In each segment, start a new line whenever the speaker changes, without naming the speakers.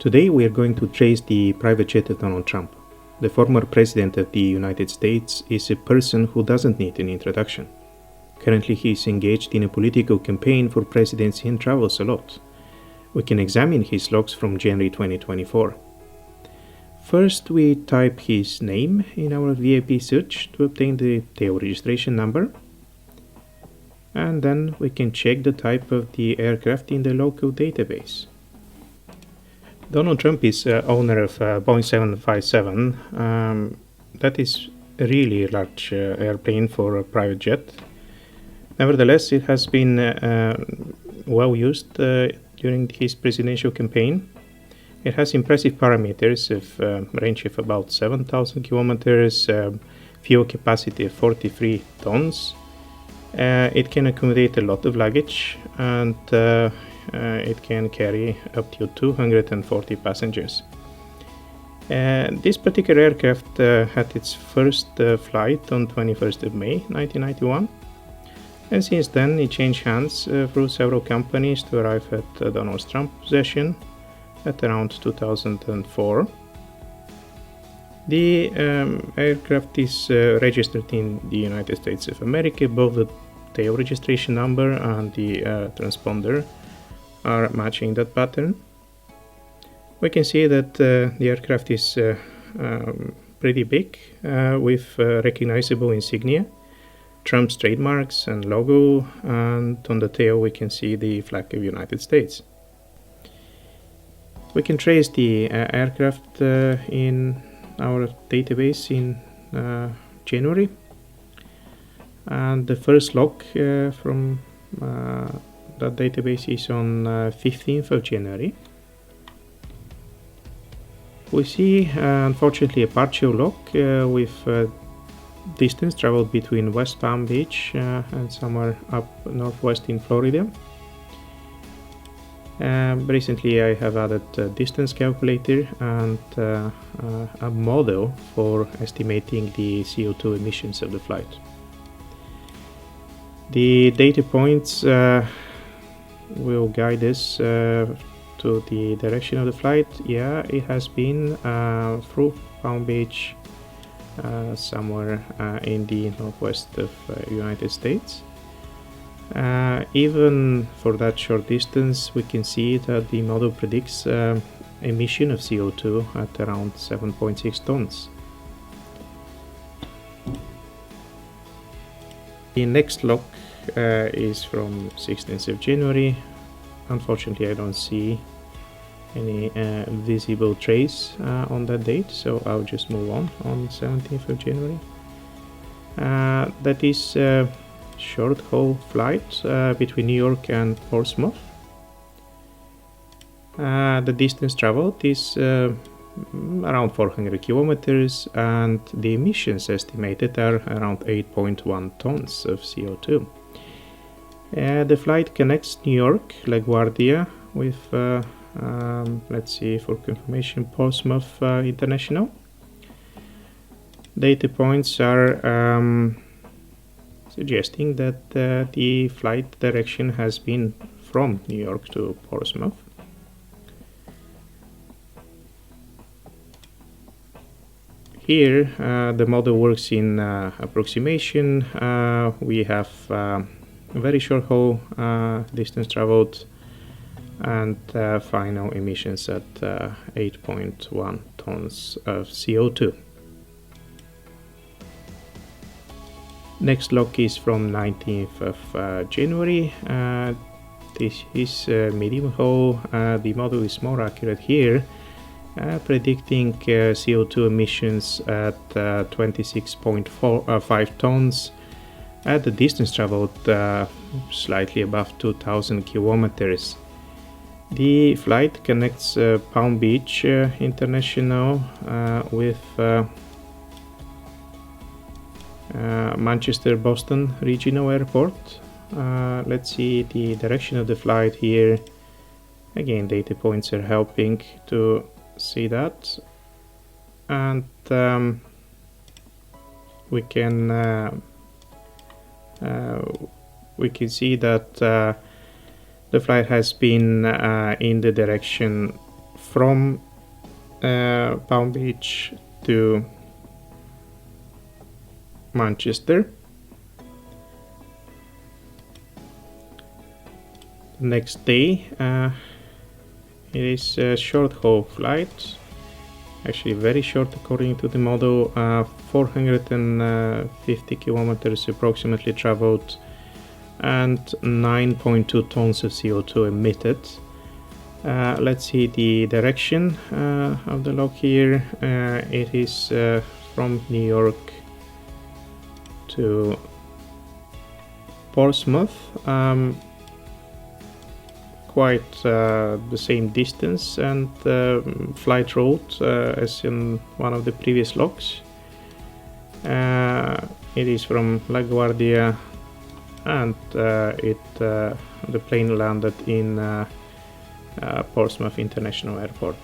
Today we are going to trace the private jet of Donald Trump. The former president of the United States is a person who doesn't need an introduction. Currently he is engaged in a political campaign for presidency and travels a lot. We can examine his logs from January 2024. First we type his name in our VIP search to obtain the tail registration number. And then we can check the type of the aircraft in the local database. Donald Trump is owner of Boeing 757. That is a really large airplane for a private jet. Nevertheless, it has been well used during his presidential campaign. It has impressive parameters of range of about 7,000 kilometers, fuel capacity of 43 tons. It can accommodate a lot of luggage, and it can carry up to 240 passengers. This particular aircraft had its first flight on 21st of May 1991, and since then it changed hands through several companies to arrive at Donald Trump's possession at around 2004. The aircraft is registered in the United States of America. Both the tail registration number and the transponder are matching that pattern. We can see that the aircraft is pretty big with recognizable insignia, Trump's trademarks and logo, and on the tail we can see the flag of the United States. We can trace the aircraft in our database in January, and the first log from that database is on 15th of January. We see unfortunately a partial log with distance traveled between West Palm Beach and somewhere up northwest in Florida. Recently I have added a distance calculator and a model for estimating the CO2 emissions of the flight. The data points will guide us to the direction of the flight. Yeah, it has been through Palm Beach, somewhere in the northwest of United States. Even for that short distance, we can see that the model predicts emission of CO2 at around 7.6 tons. The next log is from 16th of January. Unfortunately, I don't see any visible trace on that date, so I'll just move on 17th of January. That is short haul flight between New York and Portsmouth. The distance traveled is around 400 kilometers, and the emissions estimated are around 8.1 tons of CO2. The flight connects New York, LaGuardia, with let's see for confirmation, Portsmouth International. Data points are suggesting that the flight direction has been from New York to Portsmouth. Here the model works in approximation. We have a very short haul distance traveled and final emissions at 8.1 tons of CO2. Next log is from 19th of January. This is medium haul. The model is more accurate here, predicting CO2 emissions at 26.5 tons at the distance traveled slightly above 2,000 kilometers. The flight connects Palm Beach International with Manchester-Boston Regional Airport. Let's see the direction of the flight here. Again, data points are helping to see that, and we can see that the flight has been in the direction from Palm Beach to Manchester. The next day it is a short haul flight, actually very short according to the model, 450 kilometers approximately traveled and 9.2 tons of CO2 emitted. Let's see the direction of the log here. It is from New York to Portsmouth, quite the same distance and flight route as in one of the previous logs. It is from LaGuardia, and the plane landed in Portsmouth International Airport.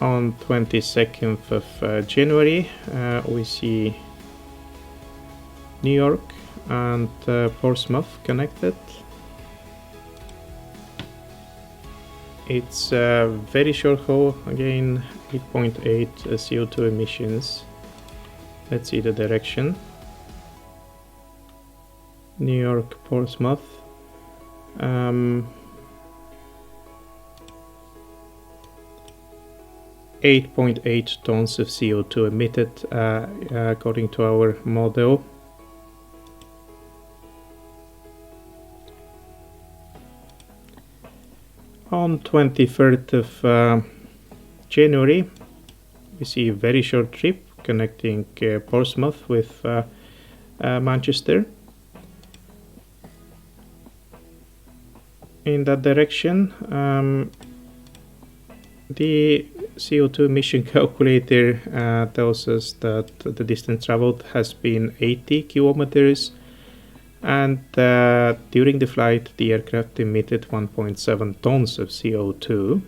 On 22nd of January we see New York and Portsmouth connected. It's a very short haul, again 8.8 CO2 emissions. Let's see the direction. New York, Portsmouth. 8.8 tons of CO2 emitted according to our model. On 23rd of January we see a very short trip connecting Portsmouth with Manchester. In that direction, the CO2 emission calculator tells us that the distance traveled has been 80 kilometers, and during the flight the aircraft emitted 1.7 tons of CO2.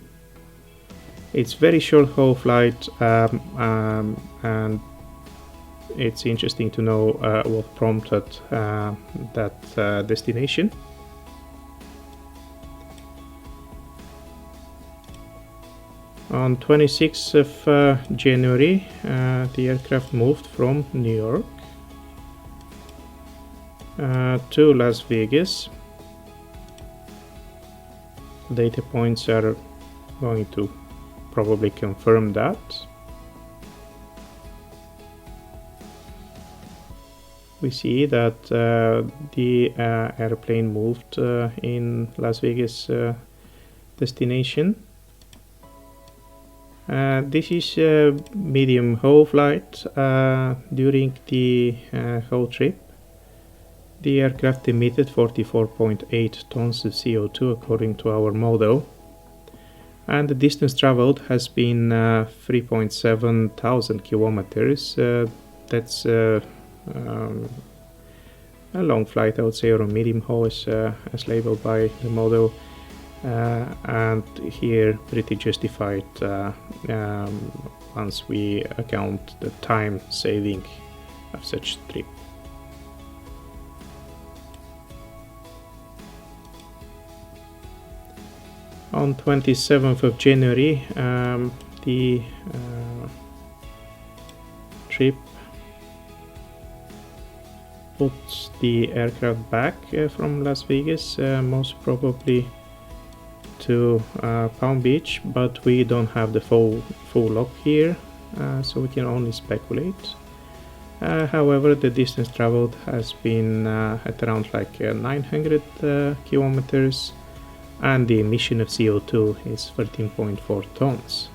It's very short haul flight, and it's interesting to know what prompted that destination. On 26th of January the aircraft moved from New York to Las Vegas. Data points are going to probably confirm that. We see that the airplane moved in Las Vegas destination. This is a medium haul flight. During the whole trip the aircraft emitted 44.8 tons of CO2 according to our model, and the distance traveled has been 3.7 thousand kilometers. That's a long flight, I would say, or a medium haul as labeled by the model. And here pretty justified once we account the time saving of such trip. On 27th of January the trip puts the aircraft back from Las Vegas, most probably to Palm Beach, but we don't have the full log here, so we can only speculate. However, the distance traveled has been at around like 900 kilometers, and the emission of CO2 is 13.4 tons.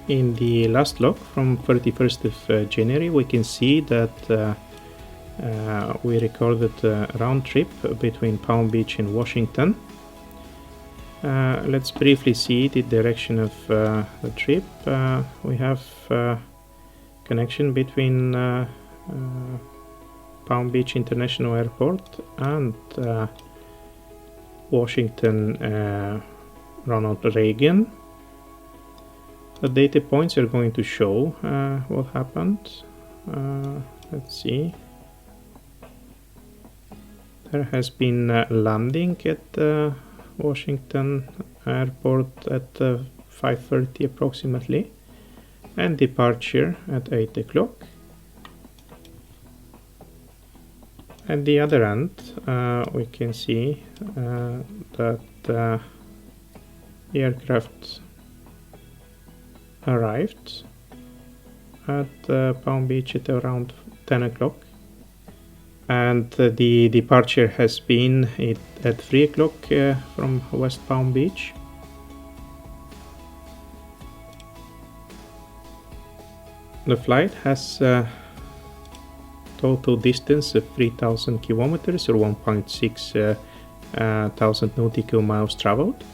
In the last log from 31st of January we can see that we recorded a round trip between Palm Beach and Washington. Let's briefly see the direction of the trip. We have connection between Palm Beach International Airport and Washington Ronald Reagan. The data points are going to show what happened. Let's see. There has been landing at Washington Airport at 5:30 approximately, and departure at 8 o'clock. At the other end, we can see that the aircraft arrived at Palm Beach at around 10 o'clock, and the departure has been at 3 o'clock from West Palm Beach. The flight has total distance of 3,000 kilometers or 1.6 thousand nautical miles traveled.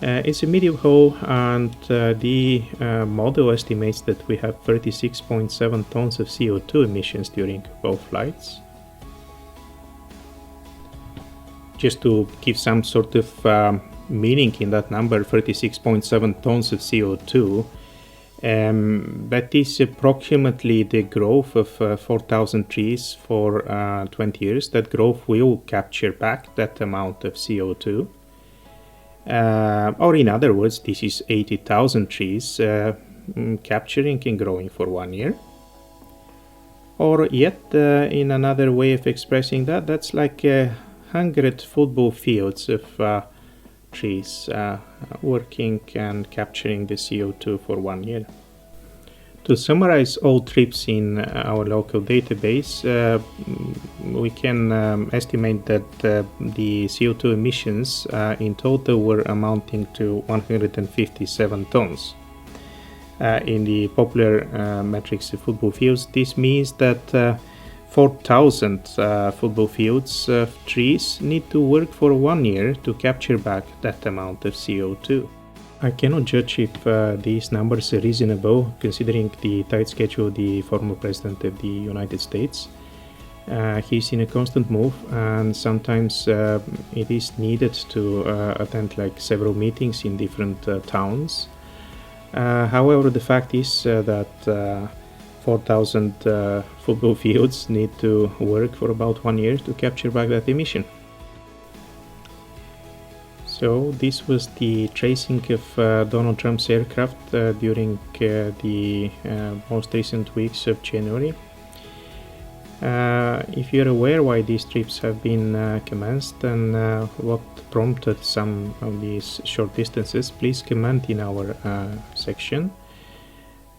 It's a medium haul, and the model estimates that we have 36.7 tons of CO2 emissions during both flights. Just to give some sort of meaning in that number, 36.7 tons of CO2, that is approximately the growth of 4,000 trees for 20 years. That growth will capture back that amount of CO2. Or in other words, this is 80,000 trees capturing and growing for 1 year. Or yet, in another way of expressing that, that's like 100 football fields of trees working and capturing the CO2 for 1 year. To summarize all trips in our local database, we can estimate that the CO2 emissions in total were amounting to 157 tons. In the popular metrics of football fields, this means that 4,000 football fields of trees need to work for 1 year to capture back that amount of CO2. I cannot judge if these numbers are reasonable, considering the tight schedule of the former president of the United States. He's in a constant move, and sometimes it is needed to attend like several meetings in different towns. However, the fact is that 4,000 football fields need to work for about 1 year to capture back that emission. So this was the tracing of Donald Trump's aircraft during the most recent weeks of January. If you're aware why these trips have been commenced and what prompted some of these short distances, please comment in our section.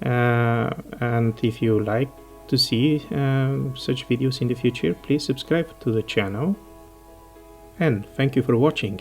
And if you like to see such videos in the future, please subscribe to the channel. And thank you for watching.